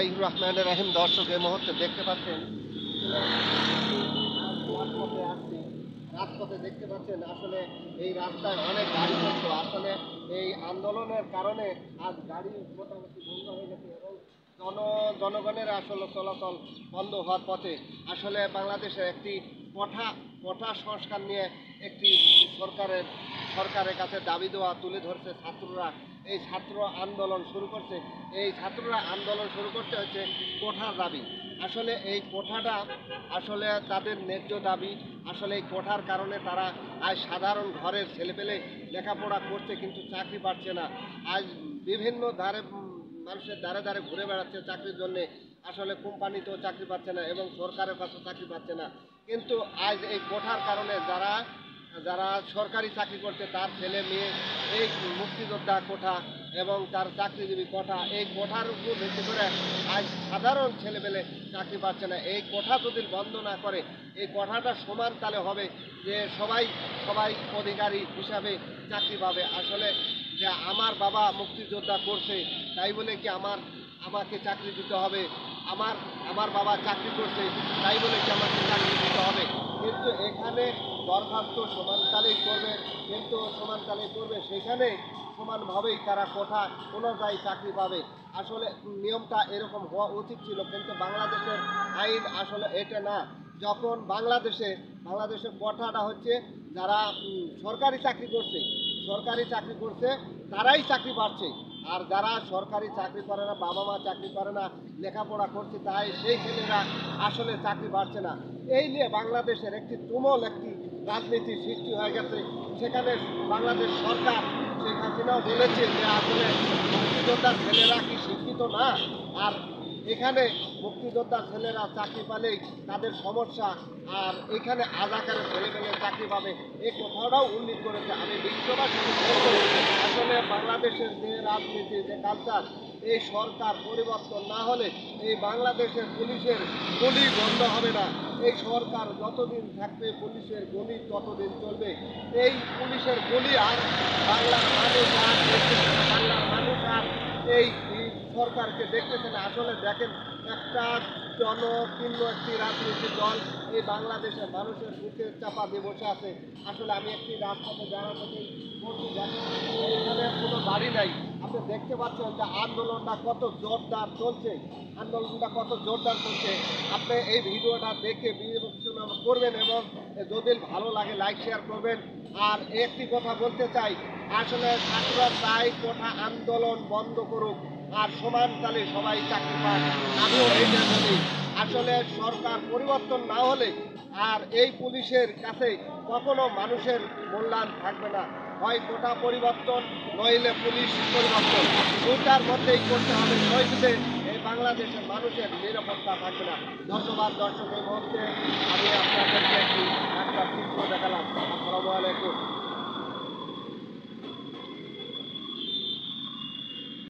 রহমানির রহিম। দর্শক এই মুহূর্তে দেখতে পাচ্ছেন রাজপথে দেখতে পাচ্ছেন আসলে এই রাস্তায় অনেক গাড়ি চলতো। আসলে এই আন্দোলনের কারণে আজ গাড়ি মোটামুটি বন্ধ হয়ে গেছে এবং জনগণের আসলে চলাচল বন্ধ হওয়ার পথে। আসলে বাংলাদেশের একটি কোঠা সংস্কার নিয়ে একটি সরকারের কাছে দাবি দেওয়া তুলে ধরছে ছাত্ররা। এই ছাত্র আন্দোলন শুরু করছে। এই ছাত্ররা আন্দোলন শুরু করতে হচ্ছে কোঠার দাবি। আসলে এই কোঠাটা আসলে তাদের ন্যায্য দাবি। আসলে এই কোঠার কারণে তারা আজ সাধারণ ঘরের ছেলেপেলে লেখাপড়া করছে কিন্তু চাকরি পাচ্ছে না। আজ বিভিন্ন মানুষের দ্বারে ঘুরে বেড়াচ্ছে চাকরির জন্যে। আসলে কোম্পানিতেও চাকরি পাচ্ছে না এবং সরকারের কাছেও চাকরি পাচ্ছে না। কিন্তু আজ এই কোঠার কারণে যারা সরকারি চাকরি করছে তার ছেলে মেয়ে এই মুক্তিযোদ্ধা কোঠা এবং তার চাকরিজীবী কোঠা, এই কোঠার উপর ভিত্তি করে আজ সাধারণ ছেলেমেলে চাকরি পাচ্ছে না। এই কোঠা যদি বন্ধ না করে এই কোঠাটা সমান তালে হবে যে সবাই অধিকারী হিসাবে চাকরি পাবে। আসলে যে আমার বাবা মুক্তিযোদ্ধা করছে তাই বলে কি আমাকে চাকরি দিতে হবে, আমার বাবা চাকরি করছে তাই বলে কি আমাকে চাকরি দিতে হবে? কিন্তু এখানে দরখাস্ত সমানতালেই করবে সেখানে সমানভাবেই তারা কোঠা অনুযায়ী চাকরি পাবে। আসলে নিয়মটা এরকম হওয়া উচিত ছিল, কিন্তু বাংলাদেশের আইন আসলে এটা না। যখন বাংলাদেশের কোঠাটা হচ্ছে যারা সরকারি চাকরি করছে তারাই চাকরি পাচ্ছে, আর যারা সরকারি চাকরি করে না, বাবা মা চাকরি করে না, লেখাপড়া করছে তাই সেই ছেলেরা আসলে চাকরি পাচ্ছে না। এই নিয়ে বাংলাদেশের একটি তুমুল রাজনীতি সৃষ্টি হয়ে গেছে। সেখানে বাংলাদেশ সরকার শেখ হাসিনাও বলেছে যে আসলে মুক্তিযোদ্ধার ছেলেরা কি শিক্ষিত না, আর এখানে মুক্তিযোদ্ধার ছেলেরা চাকরি পালেই তাদের সমস্যা, আর এখানে আজাকারের ছেলেমেয়ে চাকরি পাবে এই কথাটাও উল্লেখ করেছে। আমি বিশ্ববাসী আসলে বাংলাদেশের যে রাজনীতি, যে কালচার, এই সরকার পরিবর্তন না হলে এই বাংলাদেশের পুলিশের গুলি বন্ধ হবে না। এই সরকার যতদিন থাকবে পুলিশের গুলি ততদিন চলবে। এই পুলিশের গুলি আর বাংলার মানুষ আর এই সরকারকে দেখতেছে না। আসলে দেখেন, একটা জনকীর্ণ একটি রাজনৈতিক দল এই বাংলাদেশের মানুষের বুকে চাপা দিয়ে বসে আছে। আসলে আমি একটি রাজপথে দাঁড়াতে বলছি, এখানে কোনো বাড়ি নাই। আপনি দেখতে পাচ্ছেন যে আন্দোলনটা কত জোরদার চলছে। আপনি এই ভিডিওটা দেখে বিবেচনা করবেন এবং যদি ভালো লাগে লাইক শেয়ার করবেন। আর একটি কথা বলতে চাই, আসলে ছাত্ররা চাই কোঠা আন্দোলন বন্ধ করুক আর সমানতালে সবাই চাকরি পাক। আমিও এইটা বলি। আসলে সরকার পরিবর্তন না হলে আর এই পুলিশের কাছে কখনো মানুষের মূল্যায়ন থাকবে না। হয় কোটা পরিবর্তন নইলে পুলিশ পরিবর্তন, দুটার মধ্যেই করতে হবে, নইলে এই বাংলাদেশের মানুষের নিরাপত্তা থাকবে না। ধন্যবাদ দর্শক। এই মুহূর্তে আমি আপনাদেরকে একটা চিত্র দেখালাম। আসসালামু আলাইকুম।